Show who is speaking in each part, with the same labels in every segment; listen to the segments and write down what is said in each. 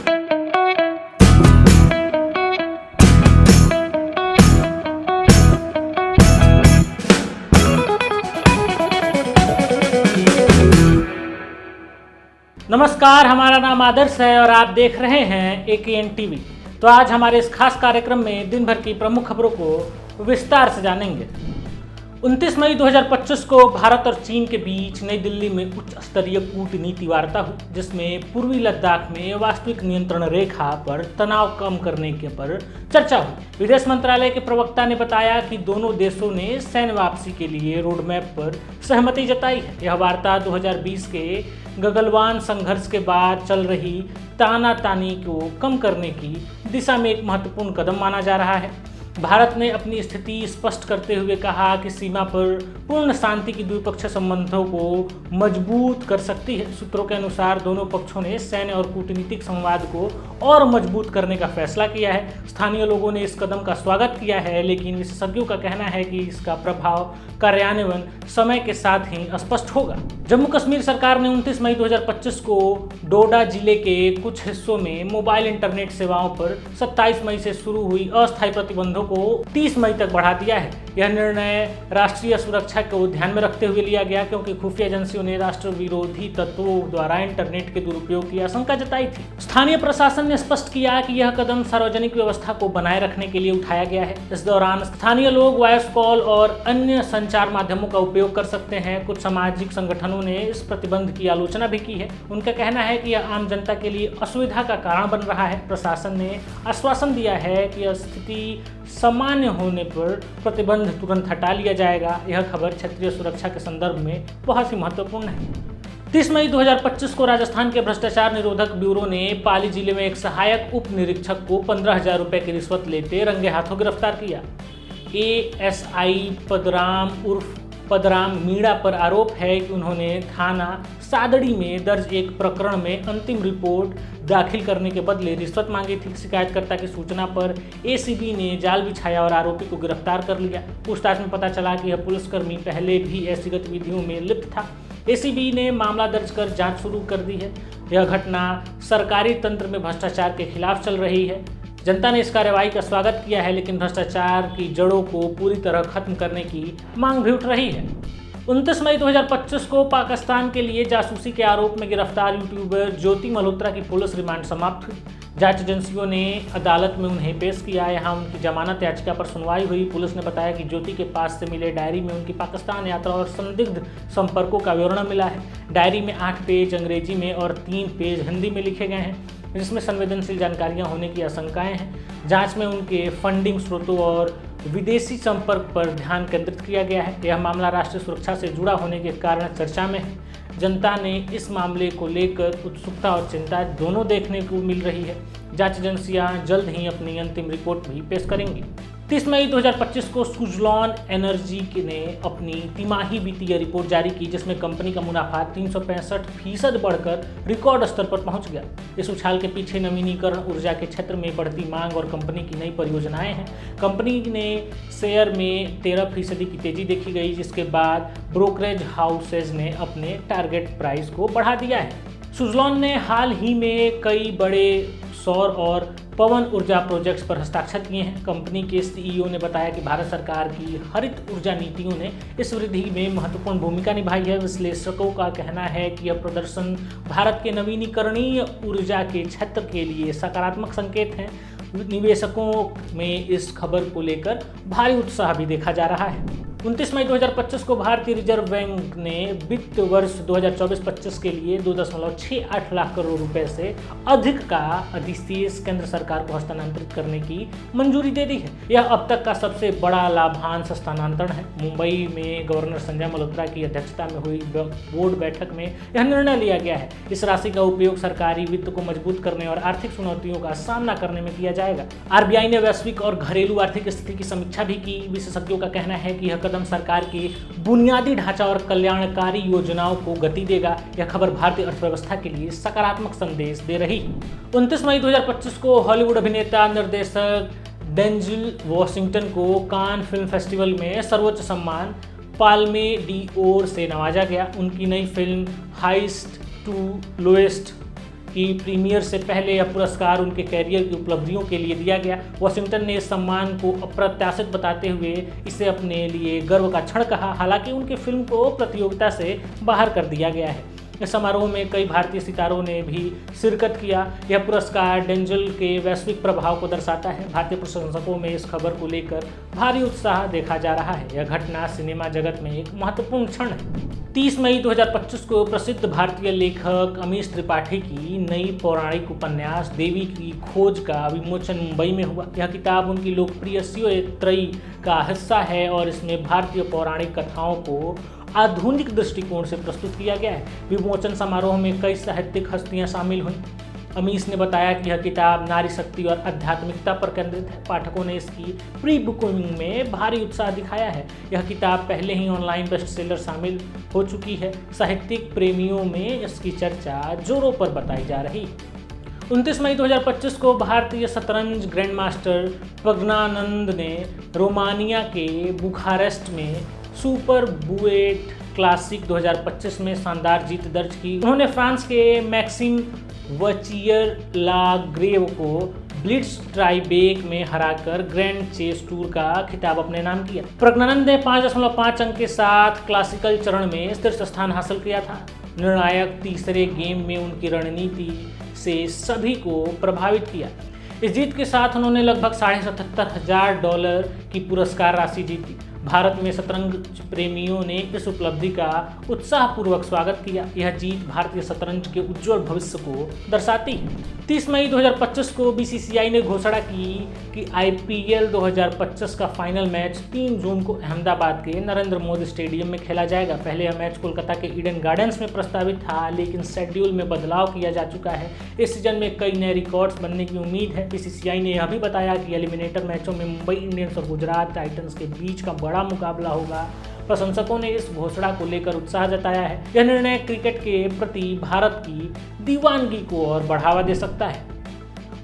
Speaker 1: नमस्कार, हमारा नाम आदर्श है और आप देख रहे हैं AKN टीवी। तो आज हमारे इस खास कार्यक्रम में दिन भर की प्रमुख खबरों को विस्तार से जानेंगे। 29 मई 2025 को भारत और चीन के बीच नई दिल्ली में उच्च स्तरीय कूटनीति वार्ता हुई, जिसमें पूर्वी लद्दाख में वास्तविक नियंत्रण रेखा पर तनाव कम करने के पर चर्चा हुई। विदेश मंत्रालय के प्रवक्ता ने बताया कि दोनों देशों ने सैन्य वापसी के लिए रोडमैप पर सहमति जताई है। यह वार्ता 2020 के गगलवान संघर्ष के बाद चल रही तानातानी को कम करने की दिशा में एक महत्वपूर्ण कदम माना जा रहा है। भारत ने अपनी स्थिति स्पष्ट करते हुए कहा कि सीमा पर पूर्ण शांति की द्विपक्षीय संबंधों को मजबूत कर सकती है। सूत्रों के अनुसार दोनों पक्षों ने सैन्य और कूटनीतिक संवाद को और मजबूत करने का फैसला किया है। स्थानीय लोगों ने इस कदम का स्वागत किया है, लेकिन विशेषज्ञों का कहना है कि इसका प्रभाव कार्यान्वयन समय के साथ ही स्पष्ट होगा। जम्मू कश्मीर सरकार ने 29 मई 2025 को डोडा जिले के कुछ हिस्सों में मोबाइल इंटरनेट सेवाओं पर 27 मई से शुरू हुई अस्थायी प्रतिबंधों को 30 मई तक बढ़ा दिया है। यह निर्णय राष्ट्रीय सुरक्षा को ध्यान में रखते हुए लिया गया, क्योंकि खुफिया एजेंसियों ने राष्ट्र विरोधी तत्वों द्वारा इंटरनेट के दुरुपयोग की आशंका जताई थी। स्थानीय प्रशासन ने स्पष्ट किया कि यह कदम सार्वजनिक व्यवस्था को बनाए रखने के लिए उठाया गया है। इस दौरान स्थानीय लोग वॉइस कॉल और अन्य संचार माध्यमों का उपयोग कर सकते हैं। कुछ सामाजिक संगठनों ने इस प्रतिबंध की आलोचना भी की है। उनका कहना है कि यह आम जनता के लिए असुविधा का कारण बन रहा है। प्रशासन ने आश्वासन दिया है कि स्थिति सामान्य होने पर प्रतिबंध तुरंत हटा लिया जाएगा। यह खबर क्षेत्रीय सुरक्षा के संदर्भ में बहुत ही महत्वपूर्ण है। 30 मई 2025 को राजस्थान के भ्रष्टाचार निरोधक ब्यूरो ने पाली जिले में एक सहायक उप निरीक्षक को 15,000 रुपए की रिश्वत लेते रंगे हाथों गिरफ्तार किया। ASI पदराम मीणा पर आरोप है कि उन्होंने थाना सादड़ी में दर्ज एक प्रकरण में अंतिम रिपोर्ट दाखिल करने के बदले रिश्वत मांगी थी। शिकायतकर्ता की सूचना पर ACB ने जाल बिछाया और आरोपी को गिरफ्तार कर लिया। पूछताछ में पता चला कि यह पुलिसकर्मी पहले भी ऐसी गतिविधियों में लिप्त था। ACB ने मामला दर्ज कर जांच शुरू कर दी है। यह घटना सरकारी तंत्र में भ्रष्टाचार के खिलाफ चल रही है। जनता ने इस कार्रवाई का स्वागत किया है, लेकिन भ्रष्टाचार की जड़ों को पूरी तरह खत्म करने की मांग भी उठ रही है। 29 मई 2025 को पाकिस्तान के लिए जासूसी के आरोप में गिरफ्तार यूट्यूबर ज्योति मल्होत्रा की पुलिस रिमांड समाप्त हुई। जांच एजेंसियों ने अदालत में उन्हें पेश किया। यहाँ उनकी जमानत याचिका पर सुनवाई हुई। पुलिस ने बताया कि ज्योति के पास से मिले डायरी में उनकी पाकिस्तान यात्रा और संदिग्ध संपर्कों का विवरण मिला है। डायरी में 8 पेज अंग्रेजी में और 3 पेज हिंदी में लिखे गए हैं, जिसमें संवेदनशील जानकारियां होने की आशंकाएं हैं। जांच में उनके फंडिंग स्रोतों और विदेशी संपर्क पर ध्यान केंद्रित किया गया है। यह मामला राष्ट्रीय सुरक्षा से जुड़ा होने के कारण चर्चा में है। जनता ने इस मामले को लेकर उत्सुकता और चिंता दोनों देखने को मिल रही है। जांच एजेंसियां जल्द ही अपनी अंतिम रिपोर्ट भी पेश करेंगी। 30 मई 2025 को सुजलॉन एनर्जी ने अपनी तिमाही वित्तीय रिपोर्ट जारी की, जिसमें कंपनी का मुनाफा 365% बढ़कर रिकॉर्ड स्तर पर पहुंच गया। इस उछाल के पीछे नवीनीकरण ऊर्जा के क्षेत्र में बढ़ती मांग और कंपनी की नई परियोजनाएं हैं। कंपनी ने शेयर में 13% की तेजी देखी गई, जिसके बाद ब्रोकरेज हाउसेज ने अपने टारगेट प्राइस को बढ़ा दिया है। सुजलॉन ने हाल ही में कई बड़े सौर और पवन ऊर्जा प्रोजेक्ट्स पर हस्ताक्षर किए हैं। कंपनी के CEO ने बताया कि भारत सरकार की हरित ऊर्जा नीतियों ने इस वृद्धि में महत्वपूर्ण भूमिका निभाई है। विश्लेषकों का कहना है कि यह प्रदर्शन भारत के नवीनीकरणीय ऊर्जा के क्षेत्र के लिए सकारात्मक संकेत हैं। निवेशकों में इस खबर को लेकर भारी उत्साह भी देखा जा रहा है। 29 मई 2025 को भारतीय रिजर्व बैंक ने वित्त वर्ष 2024-25 के लिए 2.68 लाख करोड़ रुपए से अधिक का अधिशेष केंद्र सरकार को हस्तांतरित करने की मंजूरी दे दी है। यह अब तक का सबसे बड़ा लाभांश हस्तांतरण है। मुंबई में गवर्नर संजय मल्होत्रा की अध्यक्षता में हुई बोर्ड बैठक में यह निर्णय लिया गया है। इस राशि का उपयोग सरकारी वित्त को मजबूत करने और आर्थिक चुनौतियों का सामना करने में किया जाएगा। RBI ने वैश्विक और घरेलू आर्थिक स्थिति की समीक्षा भी की। विशेषज्ञों का कहना है कि यह कदम सरकार की बुनियादी ढांचा और कल्याणकारी योजनाओं को गति देगा। यह खबर भारतीय अर्थव्यवस्था के लिए सकारात्मक संदेश दे रही है। 29 मई 2025 को हॉलीवुड अभिनेता निर्देशक डेंजिल वॉशिंगटन को कान फिल्म फेस्टिवल में सर्वोच्च सम्मान पाल्मे डी ओर से नवाजा गया। उनकी नई फिल्म हाइस्ट टू लोएस्ट कि प्रीमियर से पहले यह पुरस्कार उनके कैरियर की उपलब्धियों के लिए दिया गया। वॉशिंगटन ने इस सम्मान को अप्रत्याशित बताते हुए इसे अपने लिए गर्व का क्षण कहा। हालांकि उनकी फिल्म को प्रतियोगिता से बाहर कर दिया गया है। इस समारोह में कई भारतीय सितारों ने भी शिरकत किया। यह पुरस्कार डेंजल के वैश्विक प्रभाव को दर्शाता है। भारतीय प्रशंसकों में इस खबर को लेकर भारी उत्साह देखा जा रहा है। यह घटना सिनेमा जगत में एक महत्वपूर्ण क्षण है। 30 मई 2025 को प्रसिद्ध भारतीय लेखक अमीश त्रिपाठी की नई पौराणिक उपन्यास देवी की खोज का विमोचन मुंबई में हुआ। यह किताब उनकी लोकप्रिय शिव त्रयी का हिस्सा है और इसमें भारतीय पौराणिक कथाओं को आधुनिक दृष्टिकोण से प्रस्तुत किया गया है। विमोचन समारोह में कई साहित्यिक हस्तियां शामिल हुईं। अमीश ने बताया कि यह किताब नारी शक्ति और आध्यात्मिकता पर केंद्रित है। पाठकों ने इसकी प्री बुकिंग में भारी उत्साह दिखाया है। यह किताब पहले ही ऑनलाइन बेस्टसेलर शामिल हो चुकी है। साहित्यिक प्रेमियों में इसकी चर्चा जोरों पर बताई जा रही है। 29 मई 2025 को भारतीय शतरंज ग्रैंडमास्टर प्रज्ञानंद ने रोमानिया के बुखारेस्ट में सुपर बुएट क्लासिक 2025 में शानदार जीत दर्ज की। उन्होंने फ्रांस के मैक्सिम वचियर लाग्रेव को ब्लिट्ज ट्राइबेक में हराकर ग्रैंड चेस टूर का खिताब अपने नाम किया। प्रज्ञानंद ने 5.5 अंक के साथ क्लासिकल चरण में शीर्ष स्थान हासिल किया था। निर्णायक तीसरे गेम में उनकी रणनीति से सभी को प्रभावित किया। इस जीत के साथ उन्होंने लगभग $77,000 की पुरस्कार राशि जीती। भारत में शतरंज प्रेमियों ने इस उपलब्धि का उत्साहपूर्वक स्वागत किया। यह जीत भारतीय शतरंज के उज्जवल भविष्य को दर्शाती है। 30 मई 2025 को बीसीसीआई ने घोषणा की कि आईपीएल 2025 का फाइनल मैच 3 जून को अहमदाबाद के नरेंद्र मोदी स्टेडियम में खेला जाएगा। पहले यह मैच कोलकाता के ईडन गार्डन्स में प्रस्तावित था, लेकिन शेड्यूल में बदलाव किया जा चुका है। इस सीजन में कई नए रिकॉर्ड्स बनने की उम्मीद है। बीसीसीआई ने यह भी बताया कि एलिमिनेटर मैचों में मुंबई इंडियंस और गुजरात टाइटंस के बीच का बड़ा मुकाबला होगा। प्रशंसकों ने इस घोषणा को लेकर उत्साह जताया है। यह निर्णय क्रिकेट के प्रति भारत की दीवानगी को और बढ़ावा दे सकता है।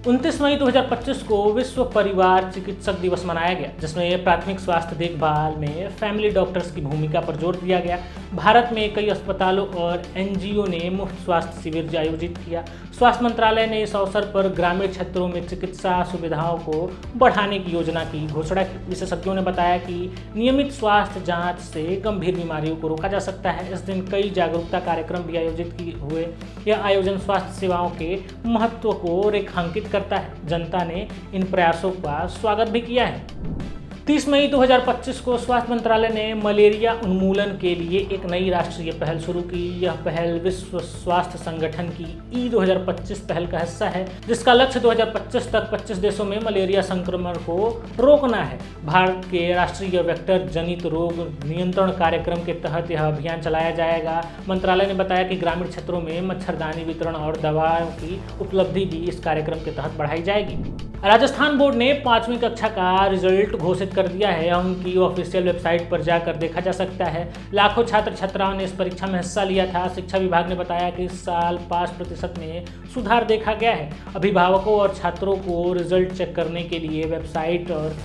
Speaker 1: 29 मई 2025 को विश्व परिवार चिकित्सक दिवस मनाया गया, जिसमें प्राथमिक स्वास्थ्य देखभाल में फैमिली डॉक्टर्स की भूमिका पर जोर दिया गया। भारत में कई अस्पतालों और एनजीओ ने मुफ्त स्वास्थ्य शिविर आयोजित किया। स्वास्थ्य मंत्रालय ने इस अवसर पर ग्रामीण क्षेत्रों में चिकित्सा सुविधाओं को बढ़ाने की योजना की घोषणा की। विशेषज्ञों ने बताया कि नियमित स्वास्थ्य जांच से गंभीर बीमारियों को रोका जा सकता है। इस दिन कई जागरूकता कार्यक्रम भी आयोजित हुए। यह आयोजन स्वास्थ्य सेवाओं के महत्व को रेखांकित करता है। जनता ने इन प्रयासों का स्वागत भी किया है। 30 मई 2025 को स्वास्थ्य मंत्रालय ने मलेरिया उन्मूलन के लिए एक नई राष्ट्रीय पहल शुरू की। यह पहल विश्व स्वास्थ्य संगठन की E2025 पहल का हिस्सा है, जिसका लक्ष्य 2025 तक 25 देशों में मलेरिया संक्रमण को रोकना है। भारत के राष्ट्रीय वेक्टर जनित रोग नियंत्रण कार्यक्रम के तहत यह अभियान चलाया जाएगा। मंत्रालय ने बताया कि ग्रामीण क्षेत्रों में मच्छरदानी वितरण और दवाओं की उपलब्धि भी इस कार्यक्रम के तहत बढ़ाई जाएगी। राजस्थान बोर्ड ने 5वीं कक्षा का रिजल्ट घोषित कर दिया है। उनकी ऑफिशियल वेबसाइट पर जाकर देखा जा सकता है। लाखों छात्र छात्राओं ने इस परीक्षा में हिस्सा लिया था। शिक्षा विभाग ने बताया कि इस साल पास प्रतिशत में सुधार देखा गया है। अभिभावकों और छात्रों को रिजल्ट चेक करने के लिए वेबसाइट और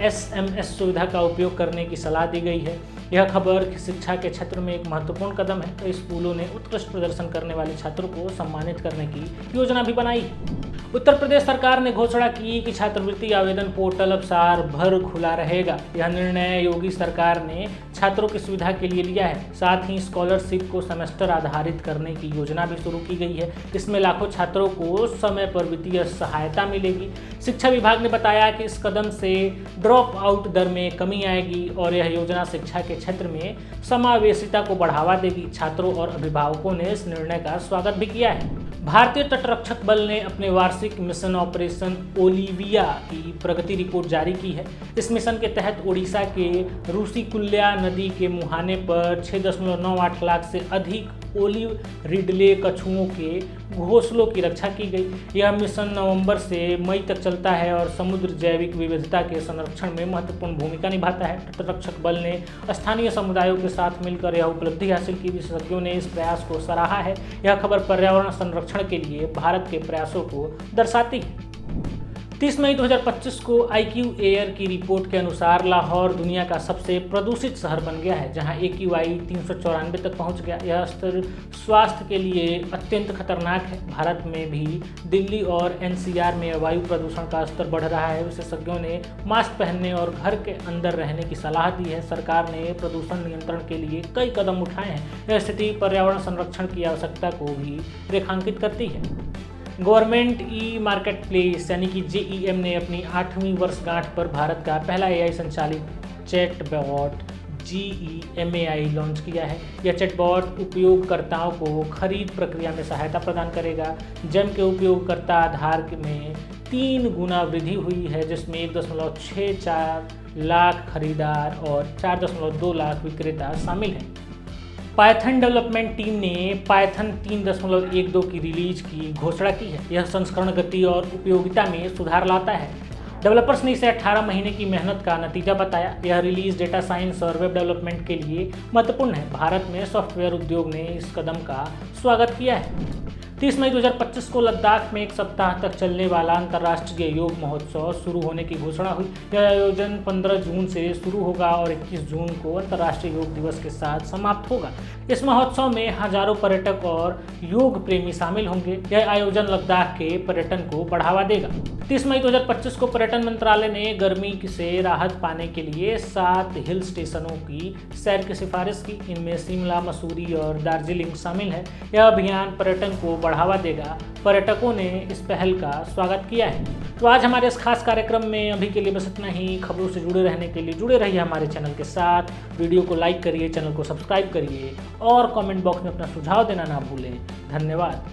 Speaker 1: SMS सुविधा का उपयोग करने की सलाह दी गई है। यह खबर शिक्षा के क्षेत्र में एक महत्वपूर्ण कदम है। कई स्कूलों ने उत्कृष्ट प्रदर्शन करने वाले छात्रों को सम्मानित करने की योजना भी बनाई। उत्तर प्रदेश सरकार ने घोषणा की कि छात्रवृत्ति आवेदन पोर्टल अब साल भर खुला रहेगा। यह निर्णय योगी सरकार ने छात्रों की सुविधा के लिए लिया है। साथ ही स्कॉलरशिप को सेमेस्टर आधारित करने की योजना भी शुरू की गई है। इसमें लाखों छात्रों को समय पर वित्तीय सहायता मिलेगी। शिक्षा विभाग ने बताया कि इस कदम से ड्रॉप आउट दर में कमी आएगी और यह योजना शिक्षा के क्षेत्र में समावेशिता को बढ़ावा देगी। छात्रों और अभिभावकों ने इस निर्णय का स्वागत भी किया है। भारतीय तटरक्षक बल ने अपने वार्षिक मिशन ऑपरेशन ओलिविया की प्रगति रिपोर्ट जारी की है। इस मिशन के तहत ओडिशा के रूसीकुल्या नदी के मुहाने पर 6.98 लाख से अधिक ओलिव रिडले कछुओं के घोंसलों की रक्षा की गई। यह मिशन नवंबर से मई तक चलता है और समुद्र जैविक विविधता के संरक्षण में महत्वपूर्ण भूमिका निभाता है। तटरक्षक बल ने स्थानीय समुदायों के साथ मिलकर यह उपलब्धि हासिल की। विशेषज्ञों ने इस प्रयास को सराहा है। यह खबर पर्यावरण संरक्षण के लिए भारत के प्रयासों को दर्शाती है। 30 मई 2025 को IQ एयर की रिपोर्ट के अनुसार लाहौर दुनिया का सबसे प्रदूषित शहर बन गया है, जहां AQI 394 तक पहुंच गया। यह स्तर स्वास्थ्य के लिए अत्यंत खतरनाक है। भारत में भी दिल्ली और NCR में वायु प्रदूषण का स्तर बढ़ रहा है। विशेषज्ञों ने मास्क पहनने और घर के अंदर रहने की सलाह दी है। सरकार ने प्रदूषण नियंत्रण के लिए कई कदम उठाए हैं। यह स्थिति पर्यावरण संरक्षण की आवश्यकता को भी रेखांकित करती है। गवर्नमेंट ई मार्केट प्लेस यानी कि JEM ने अपनी 8वीं वर्षगांठ पर भारत का पहला AI संचालित चैटबॉट GEMAI लॉन्च किया है। यह चैटबॉट उपयोगकर्ताओं को खरीद प्रक्रिया में सहायता प्रदान करेगा। जेम के उपयोगकर्ता आधार में 3 गुना वृद्धि हुई है, जिसमें 1.64 लाख खरीदार और 4.2 लाख विक्रेता शामिल हैं। पाइथन डेवलपमेंट टीम ने पाइथन 3.12 की रिलीज की घोषणा की है। यह संस्करण गति और उपयोगिता में सुधार लाता है। डेवलपर्स ने इसे 18 महीने की मेहनत का नतीजा बताया। यह रिलीज डेटा साइंस और वेब डेवलपमेंट के लिए महत्वपूर्ण है। भारत में सॉफ्टवेयर उद्योग ने इस कदम का स्वागत किया है। 30 मई 2025 को लद्दाख में 1 सप्ताह तक चलने वाला अंतर्राष्ट्रीय योग महोत्सव शुरू होने की घोषणा हुई। यह आयोजन 15 जून से शुरू होगा और 21 जून को अंतर्राष्ट्रीय योग दिवस के साथ समाप्त होगा। इस महोत्सव में हजारों पर्यटक और योग प्रेमी शामिल होंगे। यह आयोजन लद्दाख के पर्यटन को बढ़ावा देगा। 30 मई 2025 को पर्यटन मंत्रालय ने गर्मी से राहत पाने के लिए 7 हिल स्टेशनों की सैर की सिफारिश की। इनमें शिमला, मसूरी और दार्जिलिंग शामिल है। यह अभियान पर्यटन को बढ़ावा देगा। पर्यटकों ने इस पहल का स्वागत किया है। तो आज हमारे इस खास कार्यक्रम में अभी के लिए बस इतना ही। खबरों से जुड़े रहने के लिए जुड़े रहिए हमारे चैनल के साथ। वीडियो को लाइक करिए, चैनल को सब्सक्राइब करिए और कमेंट बॉक्स में अपना सुझाव देना ना भूलें। धन्यवाद।